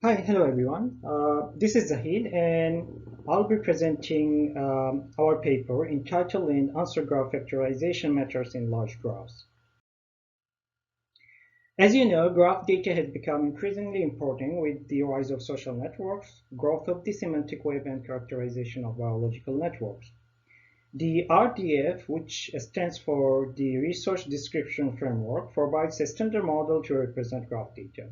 Hi, hello everyone. This is Zahid, and I'll be presenting our paper entitled Answer Graph Factorization Methods in Large Graphs. As you know, graph data has become increasingly important with the rise of social networks, growth of the semantic web, and characterization of biological networks. The RDF, which stands for the Resource Description Framework, provides a standard model to represent graph data.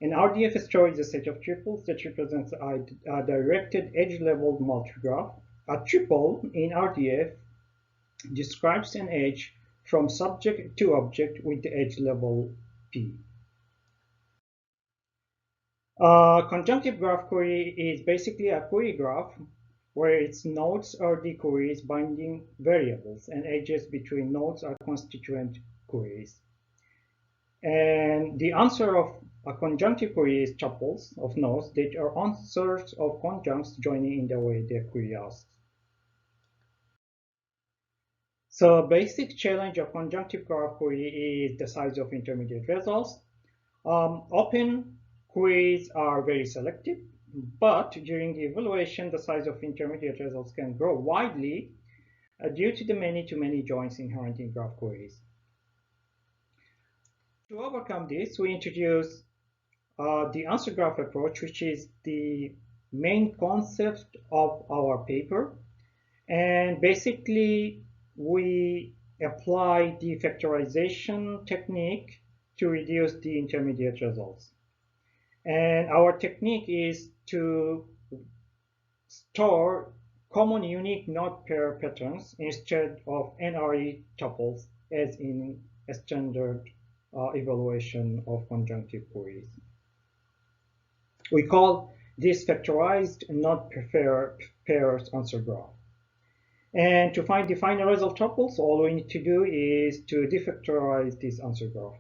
An RDF store is a set of triples that represents a directed edge-level multigraph. A triple in RDF describes an edge from subject to object with the edge level P. A conjunctive graph query is basically a query graph where its nodes are the query's binding variables and edges between nodes are constituent queries. And the answer of a conjunctive query is tuples of nodes that are answers of conjuncts joining in the way the query asks. So basic challenge of conjunctive graph query is the size of intermediate results. Open queries are very selective, but during the evaluation, the size of intermediate results can grow widely due to the many-to-many joins inherent in graph queries. To overcome this, we introduce the answer graph approach, which is the main concept of our paper. And basically, we apply the factorization technique to reduce the intermediate results. And our technique is to store common unique node pair patterns instead of NRE tuples as in a standard evaluation of conjunctive queries. We call this factorized node pairs answer graph. And to find the final result tuples, all we need to do is to defactorize this answer graph.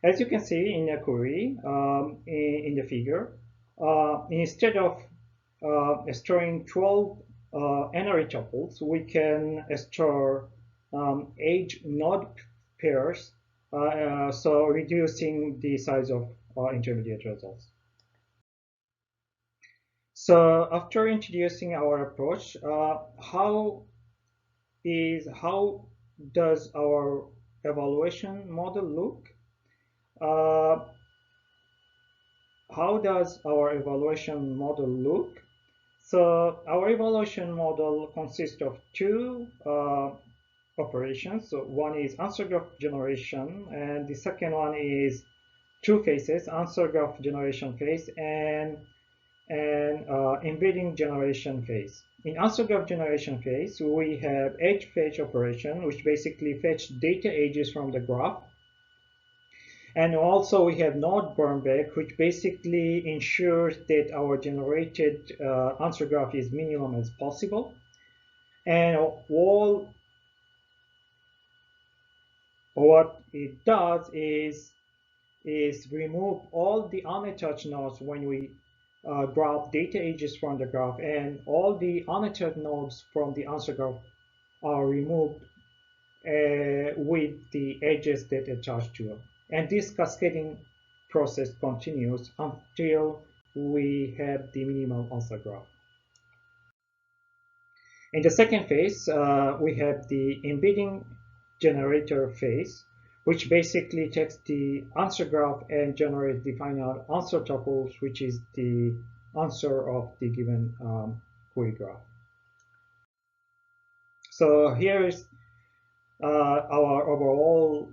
As you can see in a query in the figure, instead of storing 12 NRE tuples, we can store edge node pairs, so reducing the size of intermediate results. So after introducing our approach, how does our evaluation model look? How does our evaluation model look? So our evaluation model consists of two operations. So one is answer graph generation, and the second one is two phases: answer graph generation phase and embedding generation phase. In answer graph generation phase, we have edge fetch operation, which basically fetch data edges from the graph. And also we have node burnback, which basically ensures that our generated answer graph is minimum as possible. And all what it does is remove all the unattached nodes when we grab data edges from the graph, and all the unattached nodes from the answer graph are removed with the edges that attach to it. And this cascading process continues until we have the minimal answer graph. In the second phase, we have the embedding generator phase, which basically takes the answer graph and generates the final answer tuples, which is the answer of the given query graph. So here is our overall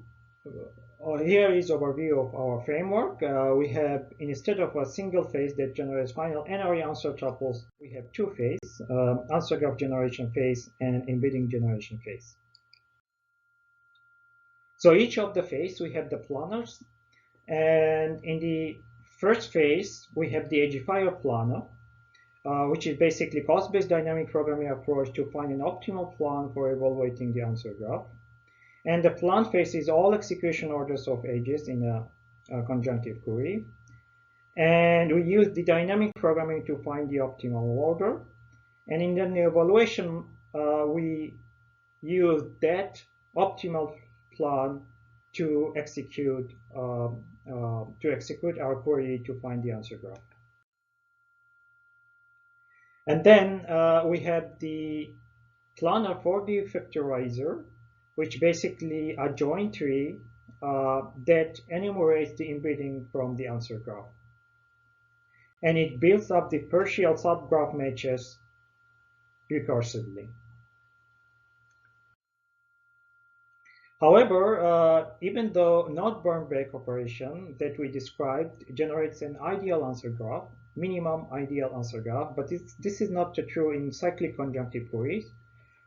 here is overview of our framework. We have, instead of a single phase that generates final NRE answer tuples, we have two phases, answer graph generation phase and embedding generation phase. So each of the phase, we have the planners, and in the first phase, we have the Edifier planner, which is basically cost-based dynamic programming approach to find an optimal plan for evaluating the answer graph. And the plan phase is all execution orders of edges in a conjunctive query. And we use the dynamic programming to find the optimal order. And in the evaluation, we use that optimal plan to execute to execute our query to find the answer graph. And then we have the planner for the factorizer, which basically a join tree that enumerates the embedding from the answer graph. And it builds up the partial subgraph matches recursively. However, even though not burn-back operation that we described generates an ideal answer graph, minimum ideal answer graph, but this is not true in cyclic conjunctive queries,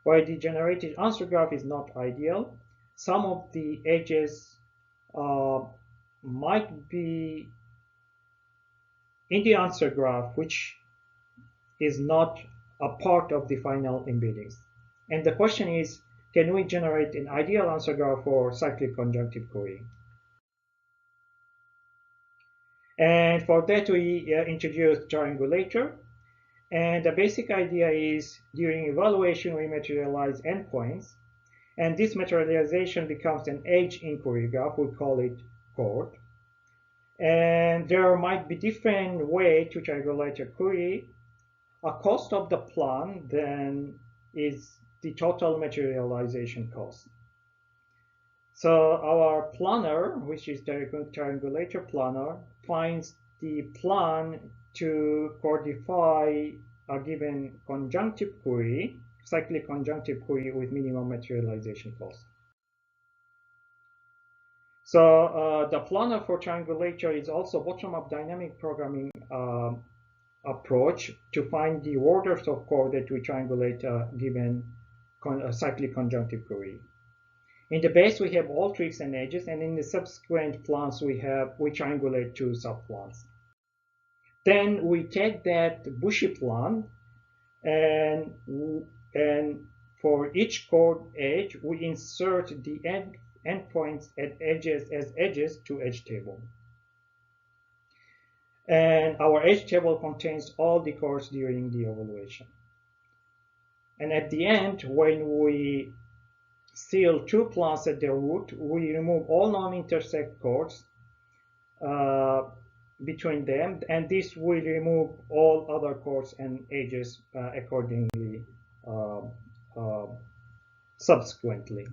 where the generated answer graph is not ideal. Some of the edges might be in the answer graph, which is not a part of the final embeddings. And the question is, can we generate an ideal answer graph for cyclic conjunctive query? And for that, we introduced triangulator. And the basic idea is during evaluation, we materialize endpoints. And this materialization becomes an edge inquiry graph. We call it chord. And there might be different way to triangulate a query. A cost of the plan then is the total materialization cost. So our planner, which is the triangulator planner, finds the plan to codify a given conjunctive query, cyclic conjunctive query with minimum materialization cost. So the planner for triangulator is also bottom-up dynamic programming approach to find the orders of code that we triangulate a given cyclic conjunctive query. In the base, we have all tricks and edges, and in the subsequent plans, we triangulate two subplans. Then we take that bushy plan, and for each chord edge, we insert the endpoints at edges to edge table. And our edge table contains all the chords during the evaluation. And at the end, when we seal two plans at the root, we remove all non-intersect chords between them, and this will remove all other chords and edges accordingly subsequently.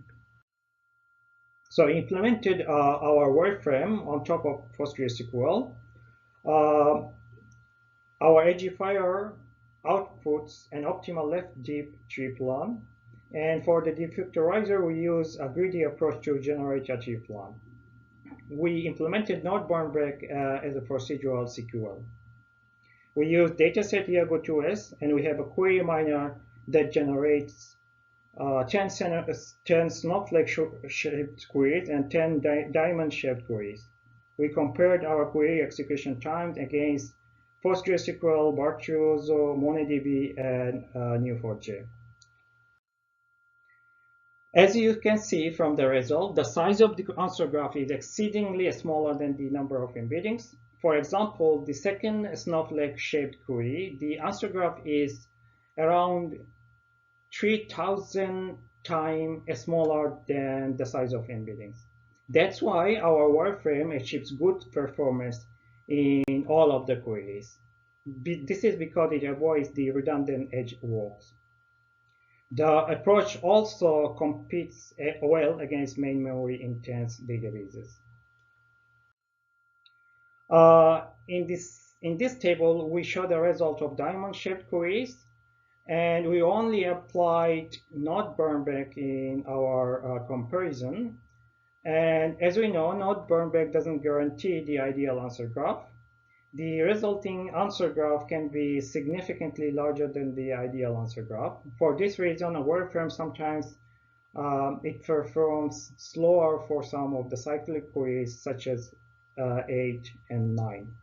So implemented our wireframe on top of PostgreSQL. Our edgifier outputs an optimal left deep tree plan. And for the defactorizer, we use a greedy approach to generate a tree plan. We implemented not burn-back as a procedural CQL. We use dataset Iago 2S, and we have a query miner that generates 10 snowflake-shaped queries and 10 diamond-shaped queries. We compared our query execution times against PostgreSQL, Virtuoso, MongoDB, and Neo4j. As you can see from the result, the size of the answer graph is exceedingly smaller than the number of embeddings. For example, the second snowflake-shaped query, the answer graph is around 3,000 times smaller than the size of embeddings. That's why our wireframe achieves good performance in all of the queries. This is because it avoids the redundant edge walks. The approach also competes well against main memory intense databases. In this table, we show the result of diamond-shaped queries, and we only applied not burn-back in our comparison. And as we know, not burn-back doesn't guarantee the ideal answer graph. The resulting answer graph can be significantly larger than the ideal answer graph. For this reason, a wireframe sometimes it performs slower for some of the cyclic queries, such as 8 and 9.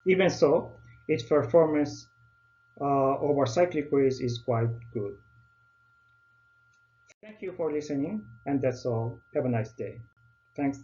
Even so, its performance over cyclic queries is quite good. Thank you for listening, and that's all. Have a nice day. Thanks.